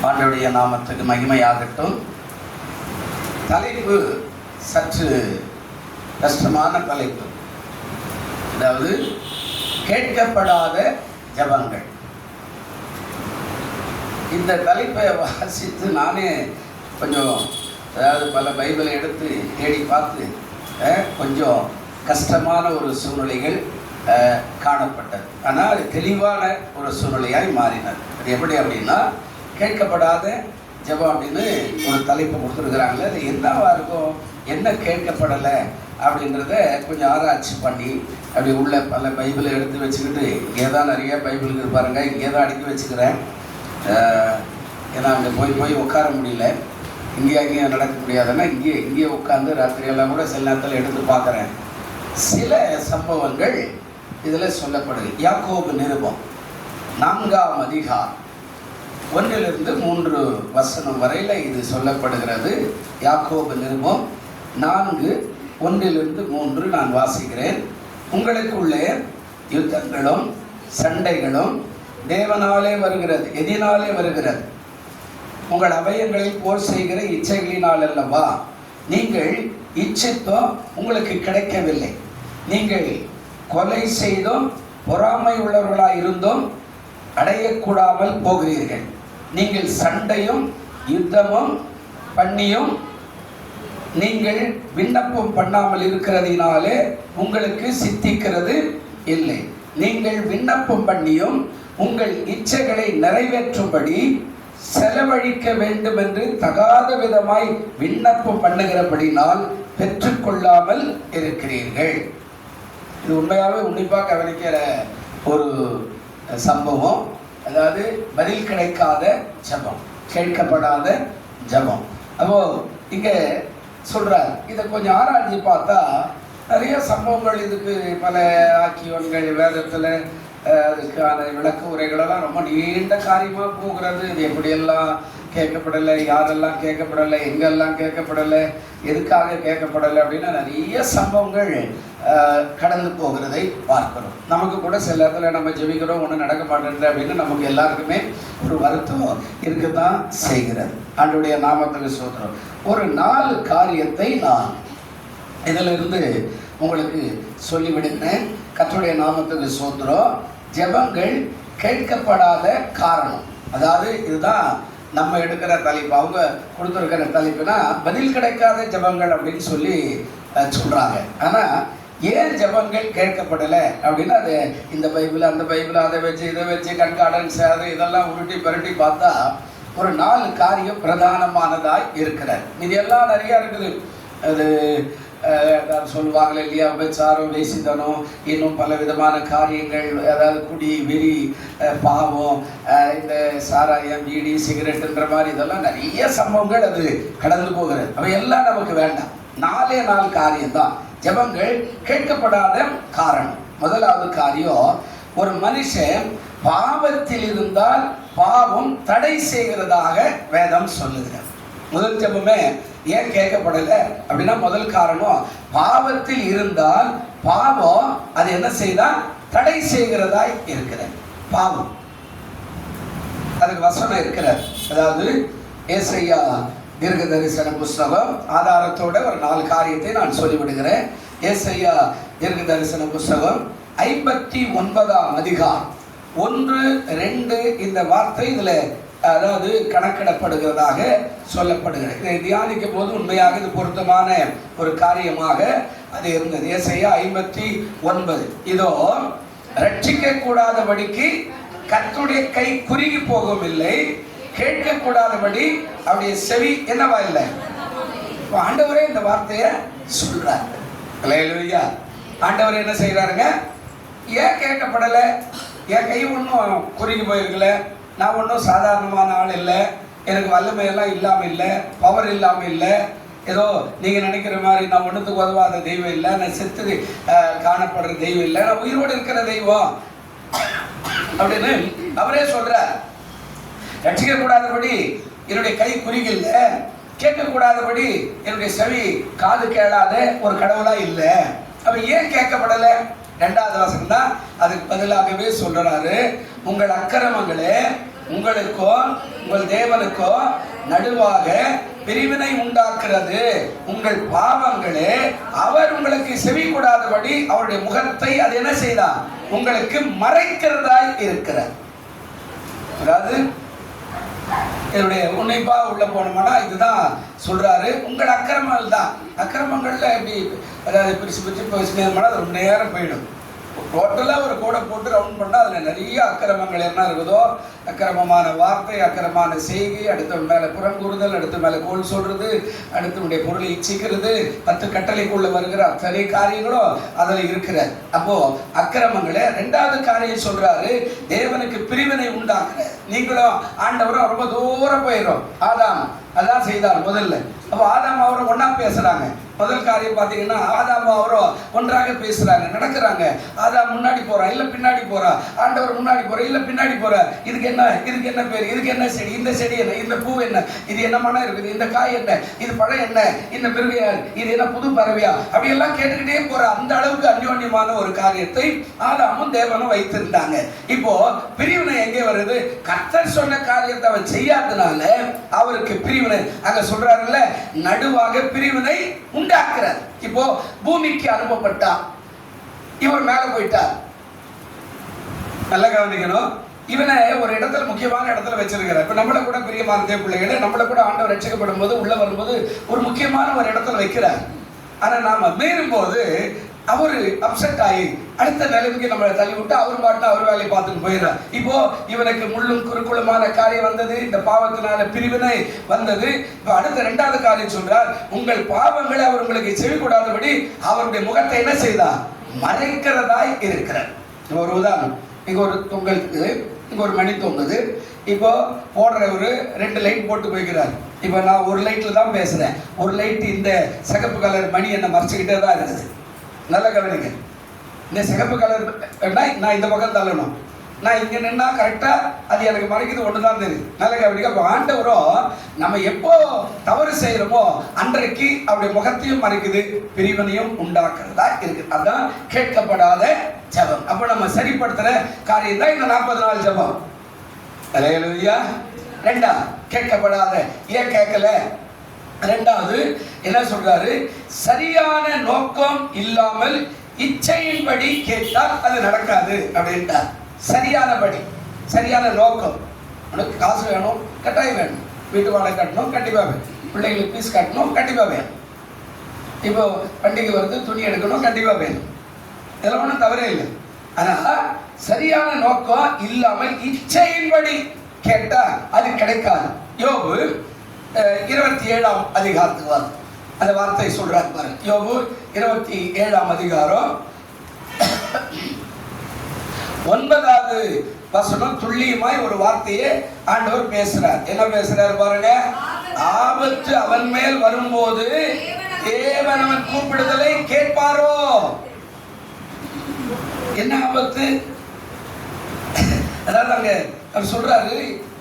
ஆண்டவருடைய நாமத்துக்கு மகிமையாகட்டும். தலைப்பு சற்று கஷ்டமான தலைப்பு, அதாவது கேட்கப்படாத ஜெபங்கள். இந்த தலைப்பை வாசித்து நானே கொஞ்சம், அதாவது பல பைபிளை எடுத்து தேடி பார்த்து கொஞ்சம் கஷ்டமான ஒரு சூழ்நிலைகள் காணப்பட்டது. ஆனால் அது தெளிவான ஒரு சூழ்நிலையாய் மாறினது. அது எப்படி அப்படின்னா, கேட்கப்படாத ஜெபம் அப்படின்னு ஒரு தலைப்பு கொடுத்துருக்குறாங்க. அது என்னவா இருக்கும், என்ன கேட்கப்படலை அப்படின்றத கொஞ்சம் ஆராய்ச்சி பண்ணி அப்படி உள்ள பல பைபிளை எடுத்து வச்சுக்கிட்டு, இங்கே தான் நிறைய பைபிளுக்கு பாருங்க, இங்கே தான் அடுக்கி வச்சுக்கிறேன். ஏன்னா அங்கே போய் உட்கார முடியல, அங்கேயும் நடக்க முடியாதுன்னா இங்கேயே உட்காந்து ராத்திரியெல்லாம் கூட சில நேரத்தில் எடுத்து பார்க்குறேன். சில சம்பவங்கள் இதில் சொல்லப்படுது. யாக்கோபு நிருபம் 4ஆம் அதிகாரம் 1-3 வசனம் வரையில் இது சொல்லப்படுகிறது. யாக்கோபு நிருபம் 4:1-3 நான் வாசிக்கிறேன். உங்களுக்குள்ளே யுத்தங்களும் சண்டைகளும் தேவனாலே வருகிறது. எதினாலே வருகிறது? உங்கள் அவயங்களில் போர் செய்கிற இச்சைகளினால் அல்லவா? நீங்கள் இச்சித்தோம், உங்களுக்கு கிடைக்கவில்லை. நீங்கள் கொலை செய்தோம், பொறாமை உள்ளவர்களாக இருந்தோம், அடையக்கூடாமல் போகிறீர்கள். நீங்கள் சண்டையும் யுத்தமும் பண்ணியும் நீங்கள் விண்ணப்பம் பண்ணாமல் இருக்கிறதினாலே உங்களுக்கு சித்திக்கிறது இல்லை. நீங்கள் விண்ணப்பம் பண்ணியும் உங்கள் இச்சைகளை நிறைவேற்றும்படி செலவழிக்க வேண்டும் என்று தகாத விதமாய் விண்ணப்பம் பண்ணுகிறபடினால் பெற்றுக்கொள்ளாமல் இருக்கிறீர்கள். இது உண்மையாகவே உன்னிப்பாக கவனிக்கிற ஒரு சம்பவம். அதாவது பதில் கிடைக்காத ஜெபம், கேட்கப்படாத ஜெபம். அப்போ இங்க சொல்றார், இதை கொஞ்சம் ஆராய்ச்சி பார்த்தா நிறைய சம்பவங்கள், இதுக்கு பல ஆக்கியோன்கள் வேதத்தில் அதுக்கான விளக்க உரைகளெல்லாம் ரொம்ப நீண்ட காரியமாக போகிறது. இது எப்படியெல்லாம் கேட்கப்படலை, யாரெல்லாம் கேட்கப்படலை, எங்கெல்லாம் கேட்கப்படலை, எதுக்காக கேட்கப்படலை அப்படின்னு நிறைய சம்பவங்கள் கடந்து போகிறதை பார்க்கிறோம். நமக்கு கூட சில இடத்துல நம்ம ஜெபிக்கிறோம், ஒன்றும் நடக்க மாட்டேங்குது அப்படின்னு நமக்கு எல்லாருக்குமே ஒரு வருத்தம் இருக்கத்தான் செய்கிறது. ஆண்டவருடைய நாமத்துக்கு ஸ்தோத்திரம். ஒரு 4 காரியத்தை நான் இதிலிருந்து உங்களுக்கு சொல்லிவிடுகிறேன். கர்த்தருடைய நாமத்துக்கு ஸ்தோத்திரம். ஜெபங்கள் கேட்கப்படாத காரணம், அதாவது இதுதான் நம்ம எடுக்கிற தலைப்பு. அவங்க கொடுத்துருக்கிற தலைப்புனா பதில் கிடைக்காத ஜெபங்கள் அப்படின்னு சொல்லி சொல்கிறாங்க. ஆனால் ஏன் ஜெபங்கள் கேட்கப்படலை அப்படின்னா, அது இந்த பைபிள் அந்த பைபிள் அதை வச்சு இதை வச்சு கண்கார்டன்ஸ் அது இதெல்லாம் உருட்டி பரட்டி பார்த்தா ஒரு 4 காரியம் பிரதானமானதாய் இருக்கிறார். இது எல்லாம் நிறையா இருக்குது. அது சொல்லுவாங்களே இல்லையா, விபச்சாரம், வேசித்தனம், இன்னும் பல விதமான காரியங்கள், அதாவது குடி, வெறி, பாவம், இந்த சாராயம், பீடி, சிகரெட்டுன்ற மாதிரி இதெல்லாம் நிறைய சம்பவங்கள் அது கடந்து போகிறது. அவை எல்லாம் நமக்கு வேண்டாம். 4 காரியம்தான் ஜெபங்கள் கேட்கப்படாத காரணம். முதலாவது காரியம், ஒரு மனுஷன் பாவத்தில் இருந்தால் பாவம் தடை செய்கிறதாக வேதம் சொல்லுகிறது. முதல் ஜெபமே ஏன் கேட்கப்படலை அப்படின்னா, முதல் காரணம், பாவத்தில் இருந்தால் பாவம் அது என்ன செய்தால் தடை செய்கிறதாய் இருக்கிறது. பாவம் அதுக்கு வசனம் இருக்கிறது. அதாவது ஏசாயா தீர்க்க தரிசன புஸ்தகம் ஆதாரத்தோட ஒரு 4 காரியத்தை நான் சொல்லிவிடுகிறேன். ஏசாயா தீர்க்க தரிசன புஸ்தகம் 59ஆம் அதிகாரம் 1-2 இந்த வார்த்தை இதில் அதாவது கணக்கிடப்படுகிறதாக சொல்லப்படுகிறது. இதை தியானிக்கும் போது உண்மையாக இது பொருத்தமான ஒரு காரியமாக அது இருந்தது. ஏசாயா 59. இதோ ரட்சிக்க கூடாதபடிக்கு கர்த்தருடைய கை குறுகி போகவும் இல்லை, கேட்க கூடாதபடி அவருடைய செவி என்னவா இல்லை. ஆண்டவரே இந்த வார்த்தையை சொல்றாரு. அல்லேலூயா. ஆண்டவர் என்ன செய்யறாருங்க, ஏன் கேட்கப்படலை, என் கை ஒன்றும் குறுகி போயிருக்கல, நான் ஒன்றும் சாதாரணமான ஆள் இல்லை, எனக்கு வல்லமையெல்லாம் இல்லாமல் இல்லை, பவர் இல்லாமல் இல்லை, ஏதோ நீங்கள் நினைக்கிற மாதிரி நான் ஒன்றுத்துக்கு உதவாத தெய்வம் இல்லை, நான் செத்து காணப்படுற தெய்வம் இல்லை, நான் உயிரோடு இருக்கிற தெய்வம் அப்படின்னு அவரே சொல்கிறார். ரட்சிக்கக்கூடாதபடி என்னுடைய கை குறுகில்ல, கேட்கக்கூடாதபடி என்னுடைய செவி காது கேளாத ஒரு கடவுளாக இல்லை. அவர் ஏன் கேட்கப்படலை? 2வது வசனம் தான் அதுக்கு பதிலாகவே சொல்றாரு, உங்கள் அக்கிரமங்களே உங்களுக்கோ உங்கள் தேவனுக்கோ நடுவாக பிரிவினை உண்டாக்குறது. உங்கள் பாவங்களே அவர் உங்களுக்கு செவி கூடாதபடி அவருடைய முகத்தை அது என்ன செய்தார், உங்களுக்கு மறைக்கிறதாய் இருக்கிறார். அதாவது என்னுடைய உன்னைப்பா உள்ள போனோம்னா இதுதான் சொல்றாரு. உங்கள் அக்கிரமங்கள் தான், அக்கிரமங்கள்ல எப்படி அதாவது பிரிச்சு பிரிச்சு பேசினோம்னா அது ரொம்ப நேரம் போயிடும். டோட்டலாக ஒரு கோடை போட்டு ரவுண்ட் பண்ணால் அதில் நிறைய அக்கிரமங்கள் என்ன இருக்குதோ, அக்கிரமமான வார்த்தை, அக்கிரமமான செய்கை, அடுத்தவன் மேலே புறங்கூறுதல், அடுத்த மேலே கோல் சொல்றது, அடுத்தவனுடைய பொருளை இச்சிக்கிறது, 10 கட்டளைக்குள்ள வருகிற அத்தனை காரியங்களும் அதில் இருக்கிற. அப்போ அக்கிரமங்களை ரெண்டாவது காரியம் சொல்றாரு, தேவனுக்கு பிரிவினை உண்டாக்குற. நீங்களும் ஆண்டவரும் ரொம்ப தூரம் போயிடும். ஆதாம் அதான் செய்தார் முதல்ல. அப்போ ஆதாம் அவரும் ஒன்னா பேசுறாங்க. முதல் காரியம் பார்த்தீங்கன்னா ஆதாம் அவரும் ஒன்றாக பேசுறாங்க, நடக்கிறாங்க. ஆதாம் முன்னாடி போறா இல்ல பின்னாடி போறா, ஆண்டவர் முன்னாடி போற இல்ல பின்னாடி போற. இதுக்கு என்ன பேர், இதுக்கு என்ன செடி, இந்த செடி என்ன, இந்த பூ என்ன, இது என்ன மனம் இருக்குது, இந்த காய் என்ன, இது பழம் என்ன, இந்த மிருகையா, இது என்ன புது பறவையா, அப்படியெல்லாம் கேட்டுக்கிட்டே போற. அந்த அளவுக்கு அந்யோன்யமான ஒரு காரியத்தை ஆதாமும் தேவனும் வைத்திருந்தாங்க. இப்போ பிரிவினை எங்கே வருது? கர்த்தர் சொன்ன காரியத்தை அவர் செய்யாதனால அவருக்கு பிரிவினை. அங்க சொல்றாருல்ல, நடுவாக பிரிவினை உண்டாக்குறார். இப்போ பூமிக்கு அனுப்பப்பட்டார், இவர் மேல போயிட்டார். நல்லா கவனிக்கணும். இவனை ஒரு இடத்துல முக்கியமான இடத்துல வச்சிருக்கிறார். இப்ப நம்மள கூட பிரியமான தேவ பிள்ளைகளை, நம்மள கூட ஆண்டவர் ரட்சிக்கப்படும் போது உள்ள வரும்போது ஒரு முக்கியமான ஒரு இடத்துல வைக்கிறார். ஆனா நாம மீறும் போது அவரு அப்செட் ஆகி அடுத்த நிலைமைக்கு நம்மளை தள்ளி விட்டு அவர் பாட்டு அவர் வேலையை பார்த்துட்டு போயிடுறார். இப்போ இவனுக்கு முள்ளும் குறுக்குளுமான காரியம் வந்தது, இந்த பாவத்தினால பிரிவினை வந்தது. இப்போ அடுத்த ரெண்டாவது காரியம் சொல்றார், உங்கள் பாவங்களை அவர் உங்களுக்கு செவி கூடாதபடி அவருடைய முகத்தை என்ன செய்தார், மறைக்கிறதாய் இருக்கிறார். ஒரு உதாரணம், இங்க ஒரு உங்களுக்கு இங்க ஒரு மணி தொங்குது. இப்போ போடுறவரு 2 லைட் போட்டு போய்க்கிறார். இப்போ நான் ஒரு லைட்ல தான் பேசுறேன், ஒரு லைட் இந்த சிகப்பு கலர் மணி என்ன மறைச்சுக்கிட்டே தான் இருக்குது. நல்ல கவனிங்க. இந்த சிகப்பு கலர் நான் இந்த பக்கம் தள்ளணும், நான் இங்க நின்னா கரெக்டா அது எனக்கு மறைக்குது, ஒண்ணுதான் தெரியுது. நல்ல கவனிக்க. அப்போ ஆண்டவரும் நம்ம எப்போ தவறு செய்யறோமோ அன்றைக்கு அவருடைய முகத்தையும் மறைக்குது, பிரிவினையும் உண்டாக்குறதா இருக்கு. அதான் கேட்கப்படாத ஜெபம். அப்போ நம்ம சரிப்படுத்துற காரியம் தான் இந்த 40 நாள் ஜெபம். அல்லேலூயா. ரெண்டா கேட்கப்படாத. ஏன் கேட்கல? ரெண்டாவது என்ன சொல்றாரு, சரியான நோக்கம் இல்லாமல் இச்சையின்படி கேட்டால் அது நடக்காது அப்படின்ட்டார். சரியானபடி, சரியான நோக்கம். உனக்கு காசு வேணும், கட்டாயம் வேணும். வீட்டு வாடகை கட்டணும், கண்டிப்பா வேணும். பிள்ளைங்களுக்கு ஃபீஸ் கட்டணும், கண்டிப்பா வேணும். இப்போ பண்டிகை வருது, துணி எடுக்கணும், கண்டிப்பா வேணும். இதெல்லாம் ஒன்றும் தவறே இல்லை. ஆனா சரியான நோக்கம் இல்லாமல் இச்சையின்படி கேட்டா அது கிடைக்காது. யோபு 27ஆம் அதிகாரத்துக்கு வரும். அந்த வார்த்தை சொல்றாரு பாருங்க. யோபு 27ஆம் அதிகாரம் 9வது வசனம் துல்லியமாய் ஒரு வார்த்தையை ஆண்டவர் பேசுறார். என்ன பேசுறாரு பாருங்க. ஆபத்து அவன் மேல் வரும்போது தேவன் அவன் கூப்பிடுதலை கேட்பாரோ. என்ன ஆபத்து? அதாவது அங்க அவர் சொல்றாரு,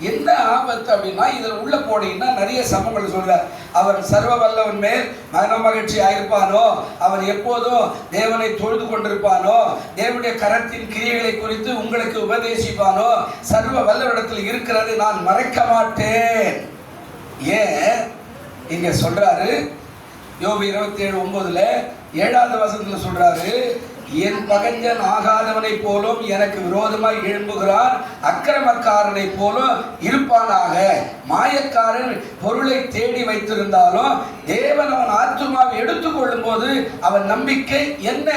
என்ன ஆபத்து அப்படின்னா, இதுல உள்ள போனீங்கன்னா நிறைய சம்பவங்கள் சொல்றார். அவர் சர்வ வல்லவன் மேல் மன மகிழ்ச்சி ஆயிருப்பானோ, அவன் எப்போதும் தேவனை தொழுது கொண்டிருப்பானோ, தேவனுடைய கரத்தின் கிரியைகளை குறித்து உங்களுக்கு உபதேசிப்பானோ, சர்வ வல்லவரிடத்தில் இருக்கிறது நான் மறைக்க மாட்டேன். ஏன் இங்க சொல்றாரு? யோபு 27:9 7வது வசனத்துல சொல்றாரு, என் பகைஞன் ஆகாதவனை போலும் எனக்கு விரோதமாய் எழும்புகிறான், அக்கிரமக்காரனை போலும் இருப்பானாக. மாயக்காரன் பொருளை தேடி வைத்திருந்தாலும் தேவன் அவன் ஆத்துமாவை எடுத்துக்கொள்ளும் போது அவன் நம்பிக்கை என்ன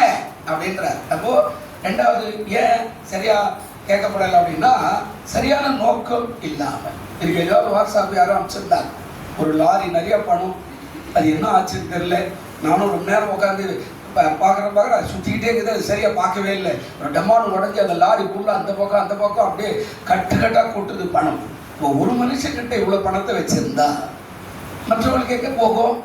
அப்படின்றார். அப்போ ரெண்டாவது ஏன் சரியா கேட்கப்படலை அப்படின்னா, சரியான நோக்கம் இல்லாமல் இருக்கு. ஏதாவது வாட்ஸ்அப் யாரும் அமைச்சிருந்தாங்க, ஒரு லாரி நிறைய பணம், அது என்ன ஆச்சுன்னு தெரியல. நானும் ரொம்ப நேரம் உட்காந்து பார்க்குறேன், சுற்றிக்கிட்டே இருக்குது, அது சரியாக பார்க்கவே இல்லை. ஒரு டம்மானு உடஞ்சி அந்த லாரிக்குள்ளே அந்த பக்கம் அப்படியே கட்டாக கொட்டுது பணம். இப்போ ஒரு மனுஷன்கிட்ட இவ்வளோ பணத்தை வச்சிருந்தா மற்றவங்களுக்கு கேட்க போகும்.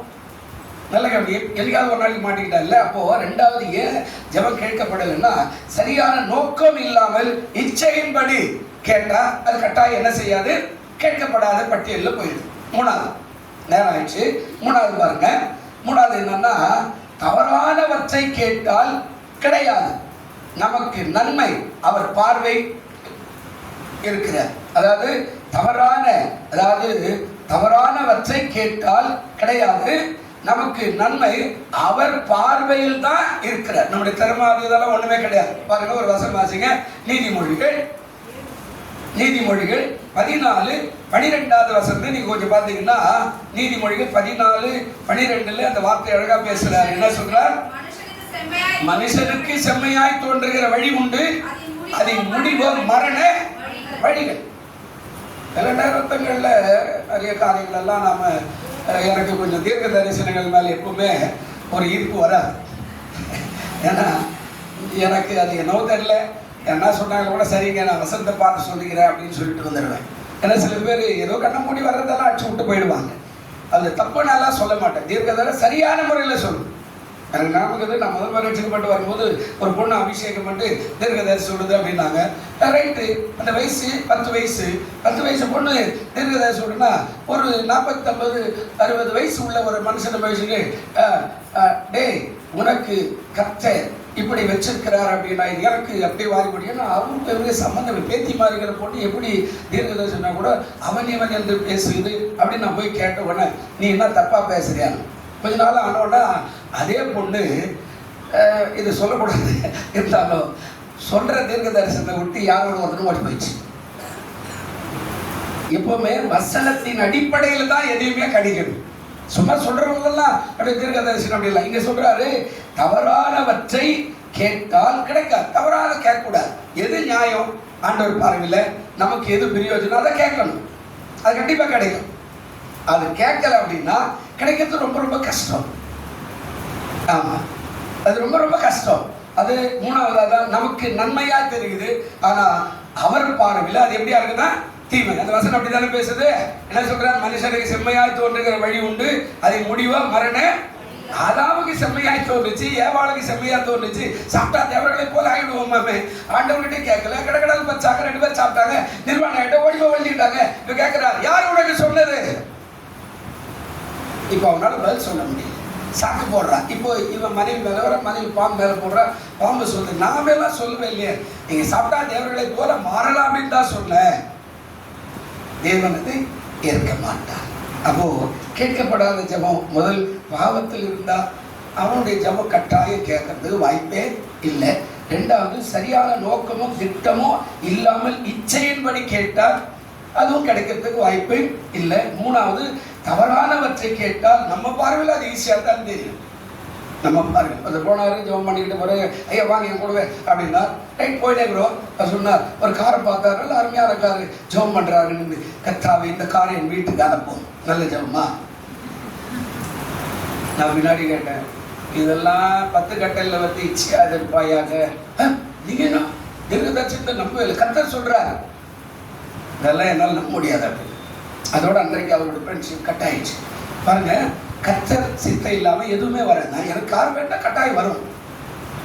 நல்ல கவனி, எதுக்காவது ஒரு நாளைக்கு மாட்டிக்கிட்டா இல்லை. அப்போது ரெண்டாவது ஏன் ஜெபம் கேட்கப்படலைன்னா, சரியான நோக்கம் இல்லாமல் இச்சையின்படி கேட்டால் அது கட்டாயம் என்ன செய்யாது, கேட்கப்படாத பட்டியலில் போயிடுது. மூணாவது நேரம் ஆயிடுச்சு. மூணாவது பாருங்க. மூணாவது என்னன்னா, தவறானவற்றை கேட்டால் கிடையாது, நமக்கு நன்மை அவர் பார்வை இருக்கிறார். அதாவது தவறானவற்றை கேட்டால் கிடையாது, நமக்கு நன்மை அவர் பார்வையில் தான் இருக்கிறார். நம்முடைய திறமை இதெல்லாம் ஒண்ணுமே கிடையாது. பாருங்க, ஒரு வசனம் வாசிங்க. நீதிமொழிகள் 14:12 வசனத்தை நீங்க கொஞ்சம் பாத்தீங்கன்னா, நீதிமொழிகள் 14:12 அந்த வார்த்தை அழகா பேசுறாரு. என்ன சொல்றார்? மனுஷனுக்கு செம்மையாய் தோன்றுகிற வழி உண்டு, அதின் முடிவோ மரண வழிகள். சில நேரங்கள்ல நிறைய காரியங்கள் எல்லாம் நாம எனக்கு கொஞ்சம் தீர்க்க தரிசனங்கள் மேலே எப்பவுமே ஒரு ஈர்ப்பு வராது. ஏன்னா எனக்கு அது என்னவோ தெரியல, என்ன சொன்னாங்க கூட சரிங்க நான் வசனத்தை பார்த்து சொல்லிக்கிறேன் அப்படின்னு சொல்லிட்டு வந்துடுவேன். ஏன்னா சில பேர் ஏதோ கண்ண மூடி வர்றதெல்லாம் அடிச்சு விட்டு போயிடுவாங்க. அது தப்பு நல்லா சொல்ல மாட்டேன், தீர்க்கதரிசனம் சரியான முறையில் சொல்லணும். எனக்கு ஞாபகம், நான் முதல் முறை ரட்சிக்கப்பட்டு வரும்போது ஒரு பொண்ணு அபிஷேகம் பண்ணி தீர்க்கதரிசி சொல்லுது அப்படின்னாங்க. ரைட்டு, அந்த வயசு 10 வயசு பொண்ணு தீர்க்கதரிசி சொல்லுன்னா, ஒரு 40, 50, 60 வயசு உள்ள ஒரு மனுஷனை வயசுக்கு டேய் உனக்கு கர்த்தர் இப்படி வச்சிருக்கிறார் அப்படின்னா எனக்கு அப்படியே வாரி முடியும். அவருக்கு எவ்வளோ சம்மந்தம், பேத்தி மாறிக்கிற பொண்ணு எப்படி தீர்க்கதரிசனா கூட அவன் இவன் என்று பேசுது அப்படின்னு நான் போய் கேட்ட உடனே, நீ என்ன தப்பா பேசுறியான்னு. கொஞ்ச நாள் ஆனோன்னா அதே பொண்ணு இது சொல்லக்கூடாது இருந்தாலும் சொல்ற தீர்க்க தரிசனத்தை விட்டு யாரோட ஒருத்தரும் ஓடி போயிடுச்சு. எப்பவுமே வசனத்தின் அடிப்படையில் தான் எதையுமே கிடைக்கணும். சும்மா சொல்றவங்கெல்லாம் அப்படியே தீர்க்க தரிசனம் அப்படி இல்லை. இங்க சொல்றாரு, தவறானவற்றை கேட்டால் கிடைக்காது. தவறான கேட்கக்கூடாது. எது நியாயம் ஆண்டவர் பார்வையில் நமக்கு எது பிரயோஜனம் அதை கேட்கணும். அது கண்டிப்பா கிடைக்கும். அது கேட்கல அப்படின்னா கிடைக்கிறது ரொம்ப ரொம்ப கஷ்டம். ஆமா, அது ரொம்ப ரொம்ப கஷ்டம். அது மூணாவதாக நமக்கு நன்மையா தெரியுது, ஆனா அவர் பார்வையில் அது எப்படியா இருக்குன்னா தீமை. அந்த வசனம் அப்படித்தானே பேசுது. என்ன சொல்றார்? மனுஷனுக்கு செம்மையாய் தோன்றுகிற வழி உண்டு, அதை முடிவா மரண. ஆதாமுக்கு செம்மையாய் தோன்றுச்சு, ஏவாளுக்கு செம்மையா தோன்றுச்சு. சாப்பிட்டா தேவர்களை போல ஆகிடுவோமாமே. ஆண்டவர்கிட்ட கேட்கல, கடற்கடல் பச்சாங்க, 2 பேர் சாப்பிட்டாங்க, நிர்வாணம் ஓடி ஓடிட்டாங்க. இப்ப கேட்கிறார், யார் உனக்கு சொன்னது? இப்போ அவனால பதில் சொல்ல முடியல, சாக்கு போடுறான். இப்போ இவன் மனைவி மேல வர, மனைவி பாம்பு மேல போடுறா. பாம்பு சொல்லுது, நாம எல்லாம் சொல்லவே இல்லையே, நீங்க சாப்பிட்டா தேவர்களை போல மாறலாம்னு தான் சொன்ன. தேவன் அதை ஏற்க மாட்டார். அப்போ கேட்கப்படாத ஜெபம், முதல் பாவத்தில் இருந்தா அவனுடைய ஜெபம் கட்டாயம் கேட்கறதுக்கு வாய்ப்பே இல்லை. 2வது சரியான நோக்கமும் திட்டமும் இல்லாமல் இச்சையின்படி கேட்டால் அதுவும் கிடைக்கிறதுக்கு வாய்ப்பு இல்லை. 3வது தவறானவற்றை கேட்டால் நம்ம பார்வையில் அது ஈஸியாக தான் தெரியும். நம்ம பார்வை அது போனாரு, ஜெபம் பண்ணிக்கிட்டு போறாரு, ஐயா வாங்க என் கூடவே அப்படின்னா ரைட் போயிட்டே இருக்கிறோம். சொன்னார், ஒரு காரை பார்த்தாரு, நல்ல அருமையான காரு, ஜெபம் பண்றாருன்னு. கர்த்தாவே இந்த காரை என் வீட்டுக்கு அனுப்பும். நல்ல ஜெபமா? நான் முன்னாடி கேட்டேன், இதெல்லாம் 10 கட்டையில் வந்து இச்சையா இருப்பாயாக. நீங்க என்ன தீர்க்கதரிசனத்தை நம்பவே? கர்த்தர் சொல்றாரு, இதெல்லாம் என்னால் நம்ப முடியாது அப்படின்னு. அதோட அன்றைக்கு அவரோட ஃப்ரெண்ட்ஷிப் கட் ஆயிடுச்சு. பாருங்க, கர்த்தர் சித்தை இல்லாம எதுவுமே வராது. நான் எனக்கு கார் வேண்டாம், கட்டாயம் வரும்.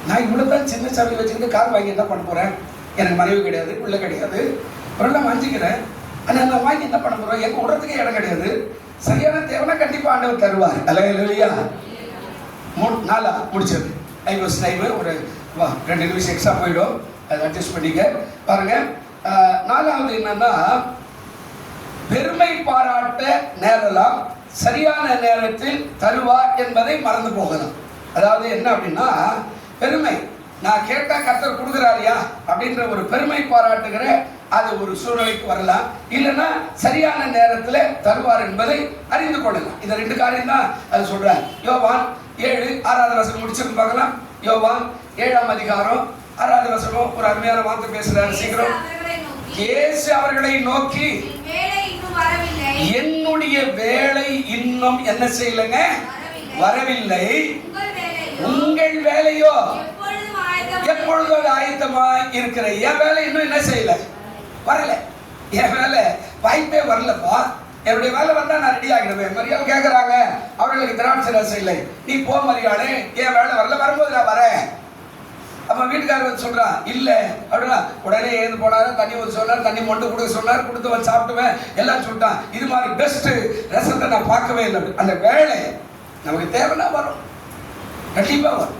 நான் இவ்வளவு தான் சின்ன சாவி வச்சுக்கிட்டு கார் வாங்கி என்ன பண்ண போறேன்? எனக்கு மனைவி கிடையாது, பிள்ளை கிடையாது, ஒரு நான் வாங்கிக்கிறேன். ஆனால் நான் வாங்கி என்ன பண்ண போறேன்? எனக்கு விடுறதுக்கே இடம் கிடையாது. சரியான தேவைன்னா கண்டிப்பா ஆண்டவர் தருவார். அல்லேலூயா. 4 முடிச்சது. ஐவஸ் டைம் ஒரு 2 நிமிஷம் எக்ஸ்ட்ரா போயிடும், அதை அட்ஜஸ்ட் பண்ணிக்க. பாருங்க, 4வது என்னன்னா, பெருமை பாராட்ட நேரலாம், சரியான நேரத்தில் தருவார் என்பதை மறந்து போகலாம். அதாவது என்ன அப்படின்னா, பெருமை, நான் கேட்டா கர்த்தர் கொடுக்குறாரியா அப்படின்ற ஒரு பெருமை பாராட்டுகிற அது ஒரு சூழ்நிலைக்கு வரலாம். இல்லைன்னா சரியான நேரத்தில் தருவார் என்பதை அறிந்து கொள்ளலாம். இந்த 2 காரியம் தான் அது சொல்றார். யோவான் 7:6 வசனம் முடிச்சிருந்து பார்க்கலாம். யோவான் 7ஆம் அதிகாரம் 6வது வசனம் ஒரு அருமையான வார்த்தை பேசுறாரு. சீக்கிரம். இயேசு அவர்களை நோக்கி, என்னுடைய வேலை இன்னும் என்ன செய்யலைங்க? வரவில்லை. உங்கள் வேலையோ எப்பொழுதும் ஆயத்தமா இருக்கிற. என் வேலை இன்னும் என்ன செய்யல? வரல. என் வேலை வாய்ப்பே வரலப்பா. என்னுடைய வேலை வந்தா நான் ரெடி ஆகிடுவேன். மரியாதை கேட்கறாங்க, அவர்களுக்கு திராட்சை ரசம் இல்லை, நீ போ மரியாதை, என் வேலை வரல, வரும்போது நான் வரேன். அப்ப வீட்டுக்காரர் வந்து சொல்றான், இல்ல அப்படின்னா உடனே எழுந்து போனாரு, தண்ணி ஊற்றி சொன்னார், தண்ணி மொண்டு கொடுக்க சொன்னார், கொடுத்து வந்து சாப்பிட்டுவேன், எல்லாம் சொல்லிட்டான். இது மாதிரி பெஸ்ட் ரசத்தை நான் பார்க்கவே இல்லை. அந்த வேலை நமக்கு தேவைன்னா வரும், கண்டிப்பா வரும்.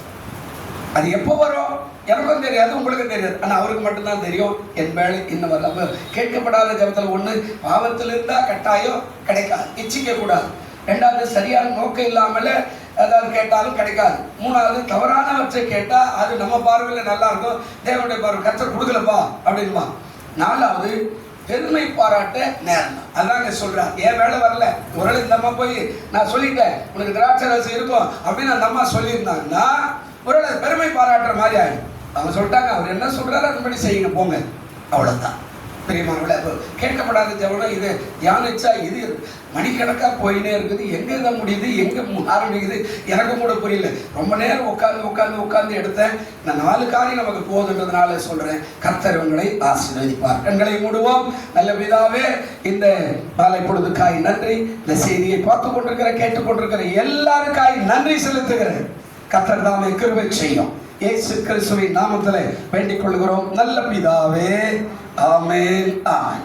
அது எப்போ வரும்? எனக்கும் தெரியாது, உங்களுக்கும் தெரியாது. ஆனால் அவருக்கு மட்டும்தான் தெரியும் என் வேலை இன்னும் வரல. கேட்கப்படாத ஜபத்தில் ஒன்று, பாவத்தில் இருந்தால் கட்டாயம் கிடைக்காது, இச்சிக்க கூடாது. ரெண்டாவது, சரியான நோக்கம் இல்லாமல் ஏதாவது கேட்டாலும் கிடைக்காது. மூணாவது, தவறானவற்றை கேட்டால் அது நம்ம பார்வையில் நல்லா இருக்கும், தேவனுடைய பார்வை கர்த்தர் கொடுக்கலப்பா அப்படின்மா. நாலாவது, பெருமை பாராட்ட நேரம். அதாங்க சொல்றான், என் வேலை வரல, ஒரு இந்த அம்மா போய் நான் சொல்லிட்டேன் உனக்கு திராட்சை ரசம் இருக்கும் அப்படின்னு அந்த அம்மா சொல்லியிருந்தாங்கன்னா ஒரு பெருமை பாராட்டுற மாதிரி ஆயிடும். அவங்க சொல்லிட்டாங்க, அவர் என்ன சொல்றாரு அதுபடி செய்யுங்க போங்க, அவ்வளவுதான். பெரியமானவர்களே, கேட்கப்படாத ஜெபம் இது தியானிச்சா இது மணிக்கணக்காக போயினே இருக்குது. எங்கே தான் முடியுது, எங்கே ஆரம்பிக்குது எனக்கும் கூட புரியல. ரொம்ப நேரம் உட்காந்து எடுத்தேன். நான் 4 காரியம் நமக்கு போதுன்றதுனால சொல்றேன். கர்த்தர் உங்களை ஆசீர்வதிப்பார். கண்களை மூடுவோம். நல்ல பிதாவே, இந்த மாலை பொழுதுக்காய் நன்றி. இந்த செய்தியை பார்த்து கொண்டிருக்கிற கேட்டுக்கொண்டிருக்கிற எல்லாருக்காய் நன்றி செலுத்துகிறேன். கர்த்தர் தாமே கிருபை செய்யும். இயேசு கிறிஸ்துவின் நாமத்திலே வேண்டிக் கொள்கிறோம் நல்ல பிதாவே. ஆமென். ஆமென்.